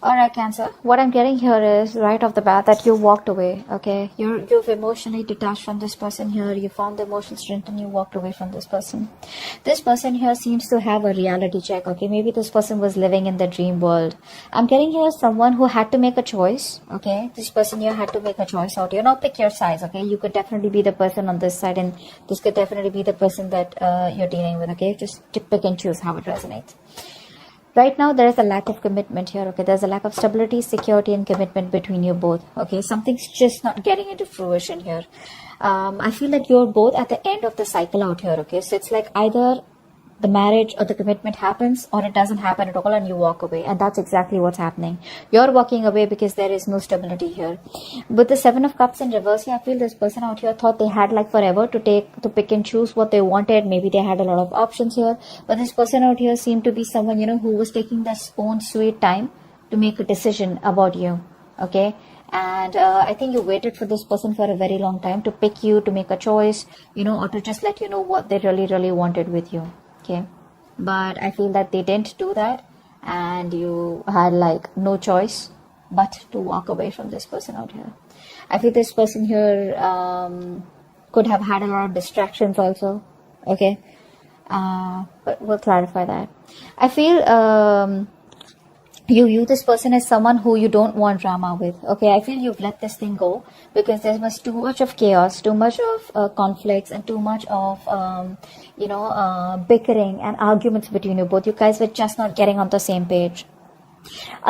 All right, Cancer. What I'm getting here is right off the bat that you walked away. Okay, you've emotionally detached from this person here. You found the emotional strength and you walked away from this person. This person here seems to have a reality check. Okay, maybe this person was living in the dream world. I'm getting here someone who had to make a choice. Okay, this person here had to make a choice out here. Now pick your sides. Okay, you could definitely be the person on this side, and this could definitely be the person that you're dealing with. Okay, just pick and choose how it resonates. Right now there is a lack of commitment here. Okay, there's a lack of stability, security, and commitment between you both. Okay, something's just not getting into fruition here. I feel like you're both at the end of the cycle out here. Okay, so it's like either the marriage or the commitment happens or it doesn't happen at all and you walk away, and that's exactly what's happening. You're walking away because there is no stability here. With the 7 of Cups in reverse here, I feel this person out here thought they had like forever to pick and choose what they wanted. Maybe they had a lot of options here, but this person out here seemed to be someone, who was taking their own sweet time to make a decision about you. Okay, and I think you waited for this person for a very long time to pick you, to make a choice, or to just let you know what they really wanted with you. Okay, but I feel that they didn't do that, and you had like no choice but to walk away from this person out here. I feel this person here could have had a lot of distractions also. Okay, but we'll clarify that. I feel you view this person as someone who you don't want drama with. Okay, I feel you've let this thing go because there was too much of chaos, too much of conflicts, and too much of bickering and arguments between you both. You guys were just not getting on the same page.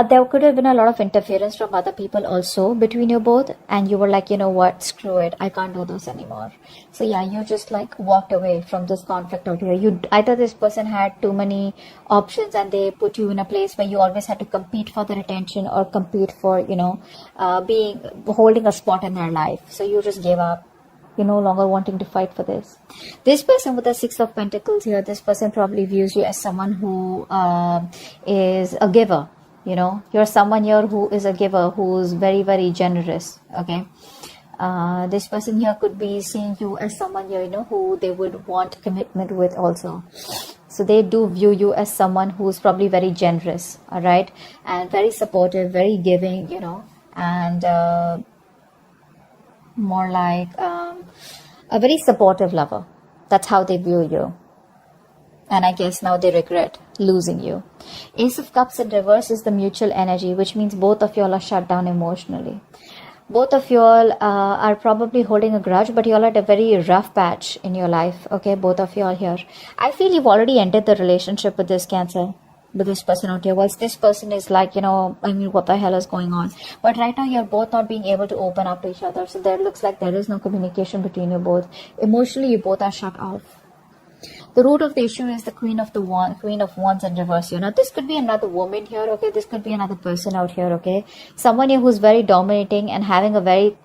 There could have been a lot of interference from other people also between you both, and you were like, you know what, screw it, I can't do this anymore. So yeah, you just like walked away from this conflict out here. You either this person had too many options and they put you in a place where you always had to compete for their attention or compete for being holding a spot in their life. So you just gave up. You're no longer wanting to fight for this. This person with the 6 of Pentacles here, this person probably views you as someone who is a giver. You're someone here who is a giver, who's very generous. Okay, this person here could be seeing you as someone here, who they would want commitment with also. So they do view you as someone who's probably very generous, all right, and very supportive, very giving, and more like a very supportive lover. That's how they view you. And I guess now they regret losing you. Ace of Cups in reverse is the mutual energy, which means both of y'all are shut down emotionally. Both of y'all are probably holding a grudge, but y'all are at a very rough patch in your life. Okay, both of y'all here. I feel you've already ended the relationship with this Cancer, with this person out here. Whilst this person is like, what the hell is going on? But right now you're both not being able to open up to each other. So there looks like there is no communication between you both. Emotionally, you both are shut off. The root of the issue is the Queen of Wands in reverse. This could be another woman here, okay? This could be another person out here, okay? Someone here who's very dominating and having a very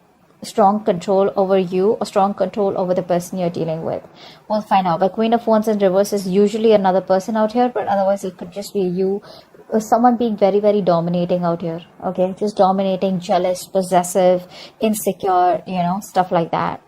strong control over you or strong control over the person you're dealing with. We'll find out. But Queen of Wands in reverse is usually another person out here, but otherwise it could just be you, or someone being very dominating out here, okay? Just dominating, jealous, possessive, insecure, stuff like that.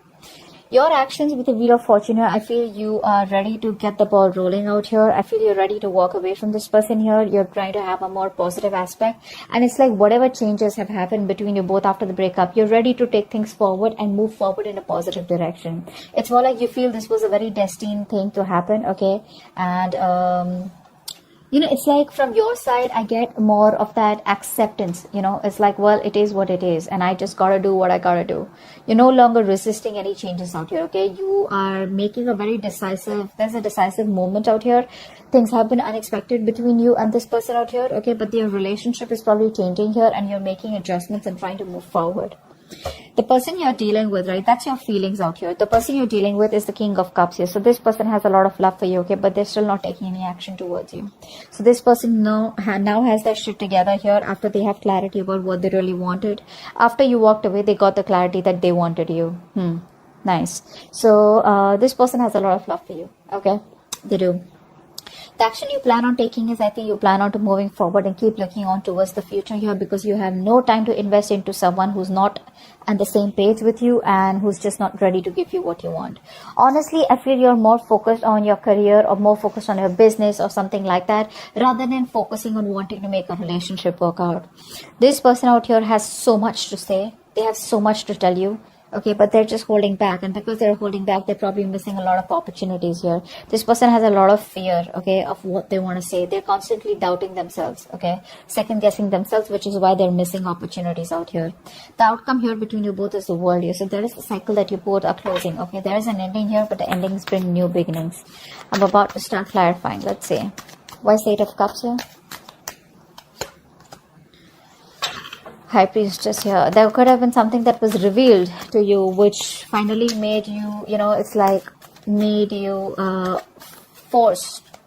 Your actions with the Wheel of Fortune here, I feel you are ready to get the ball rolling out here. I feel you're ready to walk away from this person here. You're trying to have a more positive aspect. And it's like whatever changes have happened between you both after the breakup, you're ready to take things forward and move forward in a positive direction. It's more like you feel this was a very destined thing to happen, okay? And it's like from your side, I get more of that acceptance. It's like, well, it is what it is, and I just gotta do what I gotta do. You're no longer resisting any changes out here, okay? You are making there's a decisive moment out here. Things have been unexpected between you and this person out here, okay? But your relationship is probably changing here, and you're making adjustments and trying to move forward. The person you're dealing with, right, that's your feelings out here. The person you're dealing with is the King of Cups here. So this person has a lot of love for you, okay, but they're still not taking any action towards you. So this person now has their shit together here after they have clarity about what they really wanted. After you walked away, they got the clarity that they wanted you. Nice. So this person has a lot of love for you, okay? They do. The action you plan on taking is, I think you plan on to moving forward and keep looking on towards the future here, because you have no time to invest into someone who's not on the same page with you and who's just not ready to give you what you want. Honestly, I feel you're more focused on your career or more focused on your business or something like that, rather than focusing on wanting to make a relationship work out. This person out here has so much to say. They have so much to tell you. Okay, but they're just holding back, and because they're holding back, they're probably missing a lot of opportunities here. This person has a lot of fear, okay, of what they want to say. They're constantly doubting themselves, okay, second guessing themselves, which is why they're missing opportunities out here. The outcome here between you both is the world here. So there is a cycle that you both are closing, okay. There is an ending here, but the endings bring new beginnings. I'm about to start clarifying. Let's see. Why is the Eight of Cups here? High Priestess here. There could have been something that was revealed to you, which finally made you, it's like made you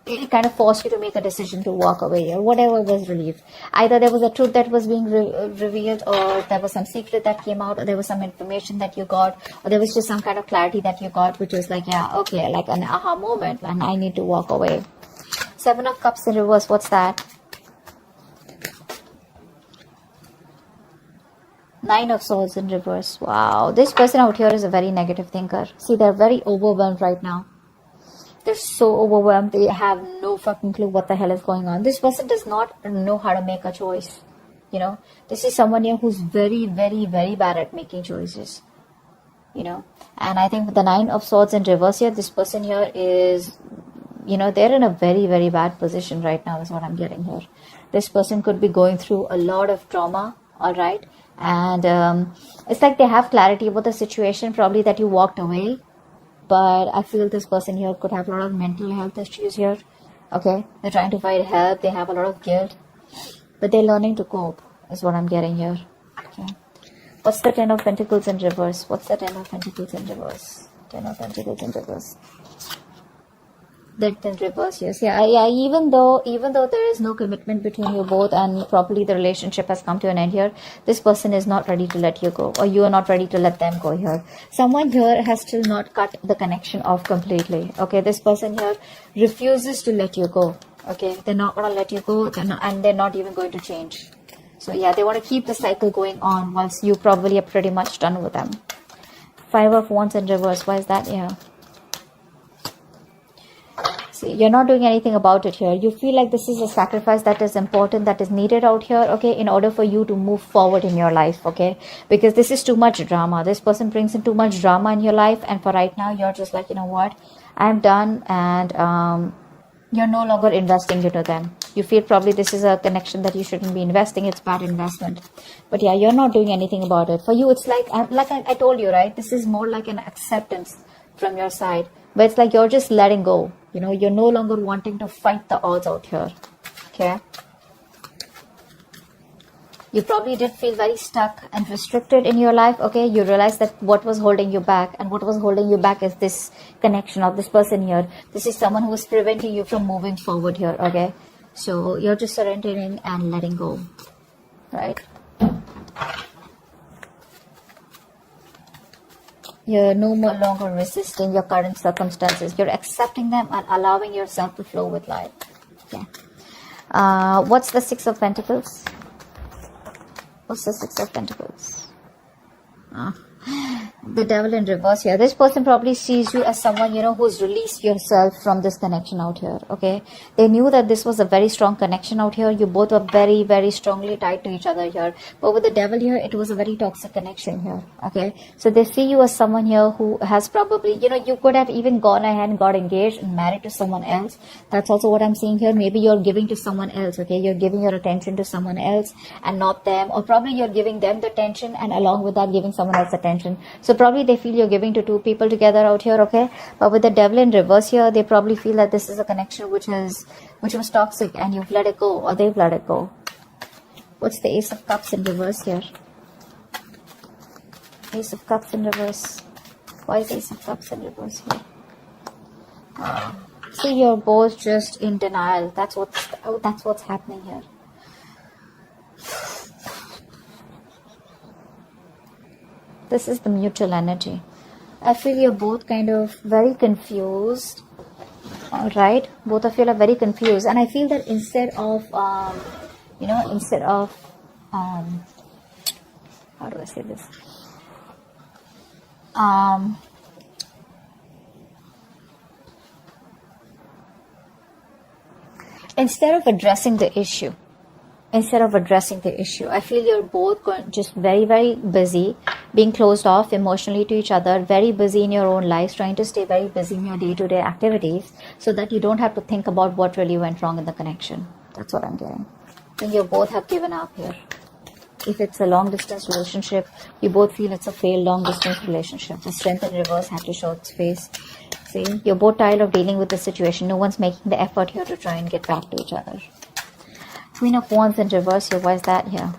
it kind of forced you to make a decision to walk away, or whatever was relieved. Either there was a truth that was being revealed, or there was some secret that came out, or there was some information that you got, or there was just some kind of clarity that you got, which was like, yeah, okay, like an aha moment, and I need to walk away. Seven of Cups in reverse, what's that? Nine of Swords in reverse. Wow, this person out here is a very negative thinker. See, they're very overwhelmed right now. They're so overwhelmed. They have no fucking clue what the hell is going on. This person does not know how to make a choice. This is someone here who's very, very, very bad at making choices. And I think with the Nine of Swords in reverse here, this person here is, they're in a very, very bad position right now, is what I'm getting here. This person could be going through a lot of trauma, all right? And it's like they have clarity about the situation, probably that you walked away. But I feel this person here could have a lot of mental health issues here. Okay, they're trying to find help. They have a lot of guilt, but they're learning to cope, is what I'm getting here. Okay, what's the Ten of Pentacles in reverse? What's the Ten of Pentacles in reverse? Ten of Pentacles in reverse. That in reverse, yes. Yeah. Even though there is no commitment between you both, and probably the relationship has come to an end here, this person is not ready to let you go, or you are not ready to let them go here. Someone here has still not cut the connection off completely. Okay, this person here refuses to let you go. Okay, they're not going to let you go, and they're not even going to change. So yeah, they want to keep the cycle going on, whilst you probably are pretty much done with them. Five of Wands in reverse. Why is that? Yeah. See, you're not doing anything about it here. You feel like this is a sacrifice that is important, that is needed out here, okay, in order for you to move forward in your life, okay, because this is too much drama. This person brings in too much drama in your life, and for right now, you're just like, you know what, I'm done, and you're no longer investing into them. You feel probably this is a connection that you shouldn't be investing. It's bad investment. But yeah, you're not doing anything about it. For you, it's like I told you, right, this is more like an acceptance from your side. But it's like you're just letting go. You're no longer wanting to fight the odds out here. Okay. You probably did feel very stuck and restricted in your life. Okay. You realize that what was holding you back, and what was holding you back is this connection of this person here. This is someone who is preventing you from moving forward here. Okay. So you're just surrendering and letting go. Right. You're no longer resisting your current circumstances. You're accepting them and allowing yourself to flow with life. Yeah. What's the Six of Pentacles? What's the Six of Pentacles? The Devil in reverse here. This person probably sees you as someone, who's released yourself from this connection out here. Okay. They knew that this was a very strong connection out here. You both were very, very strongly tied to each other here. But with the Devil here, it was a very toxic connection here. Okay. So they see you as someone here who has probably, you could have even gone ahead and got engaged and married to someone else. That's also what I'm seeing here. Maybe you're giving to someone else. Okay. You're giving your attention to someone else and not them. Or probably you're giving them the attention, and along with that, giving someone else attention. So probably they feel you're giving to two people together out here, okay? But with the Devil in reverse here, they probably feel that this is a connection which was toxic, and you've let it go, or they've let it go. What's the Ace of Cups in reverse here? Ace of Cups in reverse. Why is Ace of Cups in reverse here? See, you're both just in denial. That's what's happening here. This is the mutual energy. I feel you're both kind of very confused. right? Both of you are very confused, and I feel that instead of how do I say this, instead of addressing the issue, I feel you're both just very, very busy, being closed off emotionally to each other, very busy in your own lives, trying to stay very busy in your day-to-day activities so that you don't have to think about what really went wrong in the connection. That's what I'm getting. I think you both have given up here. If it's a long-distance relationship, you both feel it's a failed long-distance relationship. The Strength in reverse had to show its face. See, you're both tired of dealing with the situation. No one's making the effort here to try and get back to each other. Queen of Wands in reverse here. Why is that here?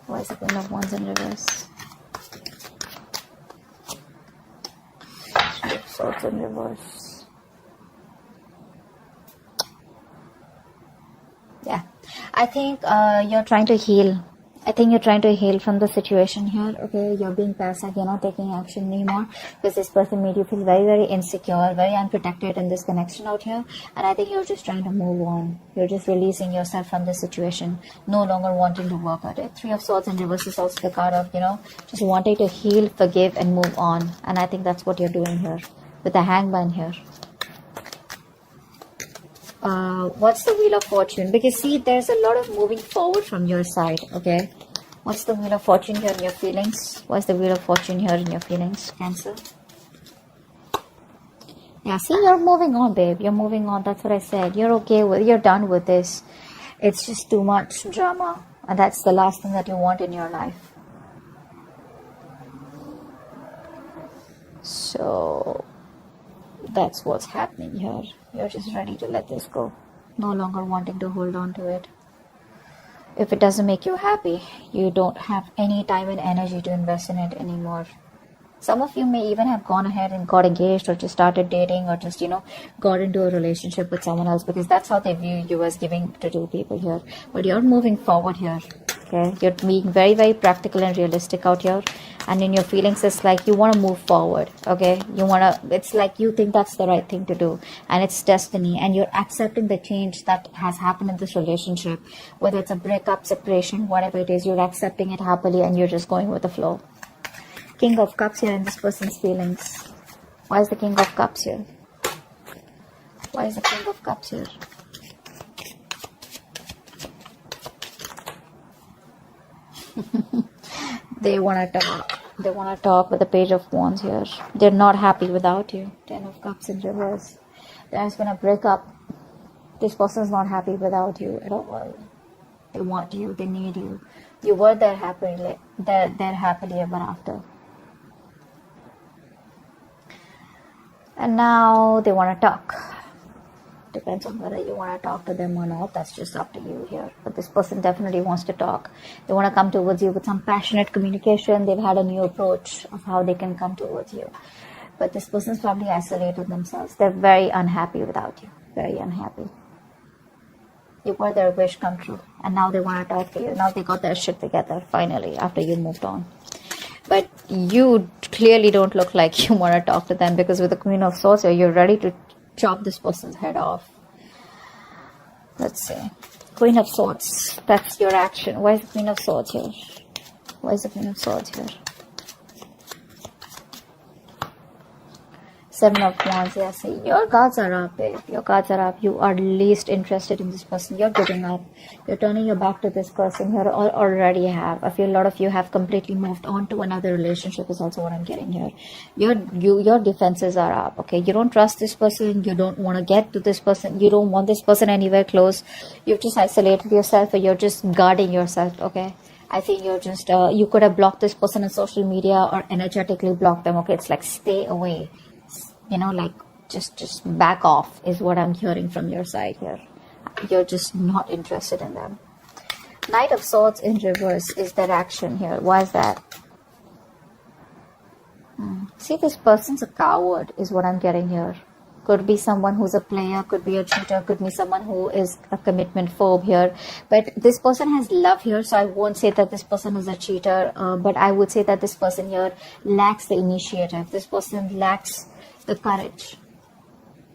Why is the Queen of Wands in reverse? Three of Swords in reverse. Yeah. I think you're trying to heal. I think you're trying to heal from the situation here. Okay, you're being passive. You're not taking action anymore because this person made you feel very, very insecure, very unprotected in this connection out here. And I think you're just trying to move on. You're just releasing yourself from the situation, no longer wanting to work at it. Three of Swords in reverse is also the card of, just wanting to heal, forgive, and move on. And I think that's what you're doing here with the Hangman here. What's the Wheel of Fortune? Because see, there's a lot of moving forward from your side. Okay, what's the Wheel of Fortune here in your feelings? What's the Wheel of Fortune here in your feelings, Cancer? Yeah, see, you're moving on, babe. You're moving on. That's what I said. You're okay with, you're done with this. It's just too much drama, and that's the last thing that you want in your life. So that's what's happening here. You're just ready to let this go, no longer wanting to hold on to it. If it doesn't make you happy, you don't have any time and energy to invest in it anymore. Some of you may even have gone ahead and got engaged or just started dating or just, got into a relationship with someone else because that's how they view you as giving to two people here. But you're moving forward here. Okay, you're being very, very practical and realistic out here, and in your feelings it's like you want to move forward. Okay, it's like you think that's the right thing to do, and it's destiny, and you're accepting the change that has happened in this relationship, whether it's a breakup, separation, whatever it is. You're accepting it happily and you're just going with the flow. King of Cups here in this person's feelings. Why is the King of Cups here? Why is the King of Cups here? They want to talk. They want to talk with the Page of Wands here. They're not happy without you. Ten of Cups in reverse. There's been a breakup. This person's not happy without you at all. They want you. They need you. You were there happily. They're happily ever after. And now they want to talk. Depends on whether you want to talk to them or not. That's just up to you here. But this person definitely wants to talk. They want to come towards you with some passionate communication. They've had a new approach of how they can come towards you. But this person's probably isolated themselves. They're very unhappy without you. Very unhappy. You were their wish come true. And now they want to talk to you. Now they got their shit together finally after you moved on. But you clearly don't look like you want to talk to them, because with the Queen of Swords here, you're ready to chop this person's head off. Let's see. Queen of Swords. That's your action. Why is the Queen of Swords here? Why is the Queen of Swords here? Seven of Wands. Yeah, see, your cards are up, babe. Your cards are up. You are least interested in this person. You're giving up. You're turning your back to this person here, or already have. I feel a lot of you have completely moved on to another relationship is also what I'm getting here. Your defenses are up, okay? You don't trust this person. You don't want to get to this person. You don't want this person anywhere close. You've just isolated yourself, or you're just guarding yourself, okay? I think you're just, you could have blocked this person on social media or energetically blocked them, okay? It's like, stay away. Like just back off is what I'm hearing from your side here. You're just not interested in them. Knight of Swords in reverse is their action here. Why is that? See, this person's a coward is what I'm getting here. Could be someone who's a player, could be a cheater, could be someone who is a commitment phobe here. But this person has love here, so I won't say that this person is a cheater, but I would say that this person here lacks the initiative. This person lacks the courage.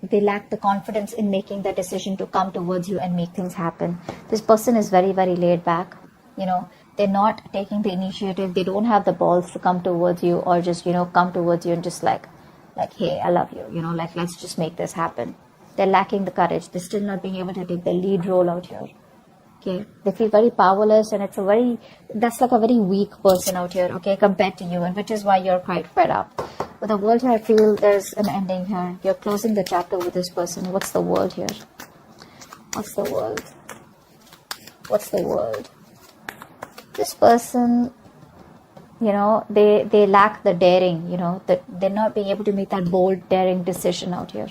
they lack the confidence in making the decision to come towards you and make things happen. This person is very, very laid back. They're not taking the initiative. They don't have the balls to come towards you, or just come towards you and just like, hey, I love you, like, let's just make this happen. They're lacking the courage. They're still not being able to take the lead role out here. Okay, they feel very powerless, and that's like a very weak person out here, okay, compared to you, and which is why you're quite fed up. But the world here, I feel there's an ending here. You're closing the chapter with this person. What's the world here? What's the world? What's the world? This person, they lack the daring, that they're not being able to make that bold, daring decision out here.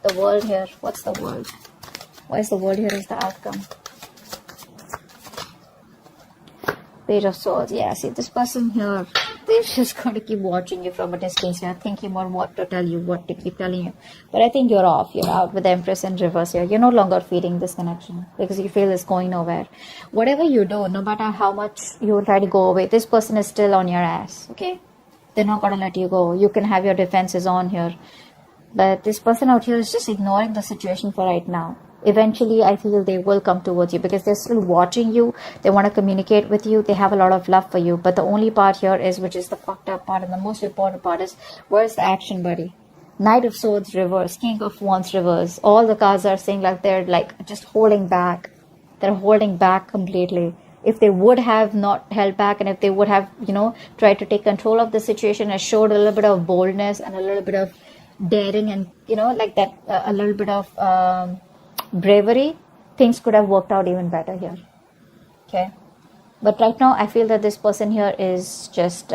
The world here, what's the world? Why is the world here as the outcome? Page of Swords. Yeah, see, this person here, they're just going to keep watching you from a distance here, thinking about what to tell you, what to keep telling you. But I think you're off. You're out with the Empress in reverse here. You're no longer feeding this connection because you feel it's going nowhere. Whatever you do, no matter how much you will try to go away, this person is still on your ass, okay? They're not going to let you go. You can have your defenses on here. But this person out here is just ignoring the situation for right now. Eventually, I feel they will come towards you because they're still watching you. They want to communicate with you. They have a lot of love for you. But the only part here is, which is the fucked up part and the most important part, is where's the action, buddy? Knight of Swords reverse, King of Wands reverse. All the cards are saying like they're like just holding back. They're holding back completely. If they would have not held back, and if they would have, tried to take control of the situation and showed a little bit of boldness and a little bit of daring and, like that, a little bit of bravery, things could have worked out even better here. Okay, but right now I feel that this person here is just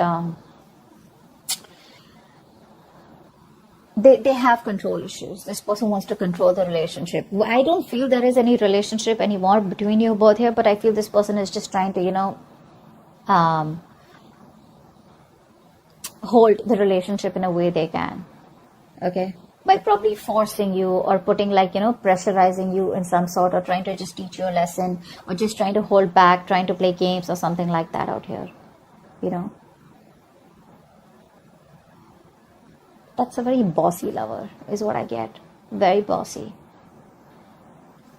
they have control issues. This person wants to control the relationship. I don't feel there is any relationship anymore between you both here, but I feel this person is just trying to hold the relationship in a way they can. Okay, by probably forcing you or putting pressurizing you in some sort, or trying to just teach you a lesson, or just trying to hold back, trying to play games or something like that out here. That's a very bossy lover is what I get. Very bossy.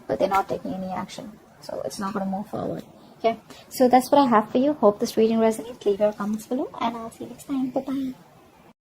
But they're not taking any action, so it's not going to move forward. Okay, so that's what I have for you. Hope this reading resonates. Leave your comments below and I'll see you next time. Bye bye.